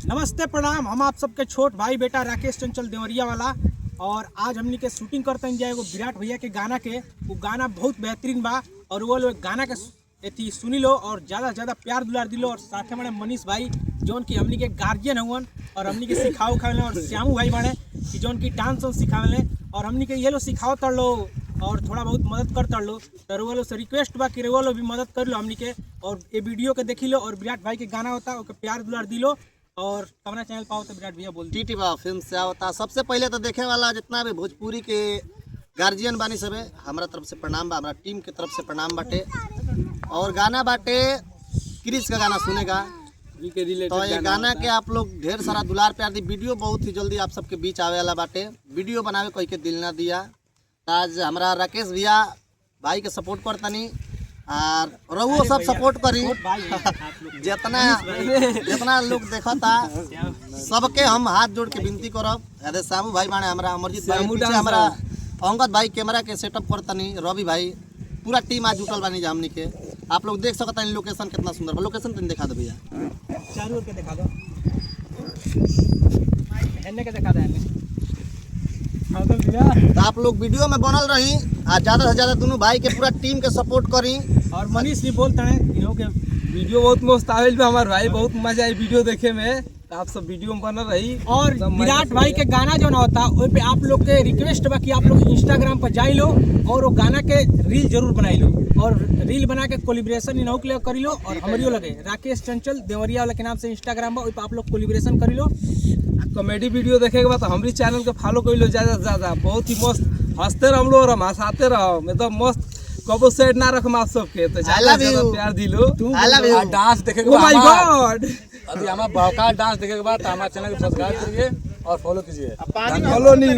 नमस्ते प्रणाम। हम आप सबके छोट भाई बेटा राकेश चंचल देवरिया वाला। और आज हमनी के शूटिंग करते हैं जाएगो विराट भैया के गाना के। वो गाना बहुत बेहतरीन बा और वो लोग गाना के एथी सुनी लो और ज़्यादा से ज़्यादा प्यार दुलार दिलो। और साथे बड़े मनीष भाई जौन की हमनी के गार्जियन हुवन और हमनी के सिखाओ खावे। और श्यामू भाई बने कि जौन की डांस सिखावे और हमनी के ये लो सिखाओ तड़ लो और थोड़ा बहुत मदद कर तड़ लो। तो रुआ लो से रिक्वेस्ट बा कि रुआ लो भी मदद कर लो हमनी के। और ये वीडियो के देखी लो और विराट भाई के गाना होता है प्यार दुलार दिलो। और कमरा चैनल पाओ तो विराट भैया बोल टीटी बा फिल्म से आवता। सबसे पहले तो देखे वाला जितना भी भोजपुरी के गार्जियन बानी सब है, हमारा तरफ से प्रणाम बा, हमारा टीम की तरफ से प्रणाम बाटे। और गाना बाटे क्रिस का गाना सुनेगा तो ये गाना के आप लोग ढेर सारा दुलार प्यार दी। वीडियो बहुत ही जल्दी आप सबके बीच आवे वाला बाटे। वीडियो बनावे कोई के दिल ना दिया। आज हमारा राकेश भैया भाई के सपोर्ट करतनी और रहुओ सब सपोर्ट करी। जितना लोग देखा था सबके हम हाथ जोड़ के विनती करब। अरे श्यामू भाई बाने हमारा, अमरजीत भाई पीछे हमारा, अंगद भाई कैमरा के सेटअप करतनी, रवि भाई पूरा टीम आज जुटल बानी हमनी के। आप लोग देख सकता है लोकेशन कितना सुंदर बा। लोकेशन तुम दिखा दो भैया, चारों ओर के दिखा दो, हेने के दिखा दे। तो आप लोग वीडियो में बनल रही और ज्यादा से ज्यादा दोनों भाई के पूरा टीम के सपोर्ट करी। और मनीष भी बोलता है इन्हों के वीडियो बहुत मस्त आवेल पे हमारे भाई, बहुत मजा आई वीडियो देखे में। तो आप सब वीडियो में बनल रही। और विराट भाई के गाना जो ना होता वो पे आप लोग के रिक्वेस्ट बा कि आप लोग इंस्टाग्राम पर जाई लो और वो गाना के रील जरूर बनाई लो। और रील बना के कोलिब्रेशन इन्हों के लिए करी लो। और हमारियो लगे राकेश चंचल देवरिया वाला के नाम से इंस्टाग्राम बा, आप लोग कोलिब्रेशन करी लो। कॉमेडी वीडियो देखे के बाद हमारी चैनल के फॉलो कर लो ज्यादा से ज्यादा। बहुत ही मस्त हंसते रहो और हम हंसाते रहो, एकदम मस्त। कबो सेट ना रखम आप सबके तो ज्यादा प्यार दिलो। डांस देखे के ओह माय गॉड, अभी हमारा भौकाल डांस देखे के बाद हमारे चैनल को सब्सक्राइब करिए और फॉलो कीजिए। फॉलो नहीं।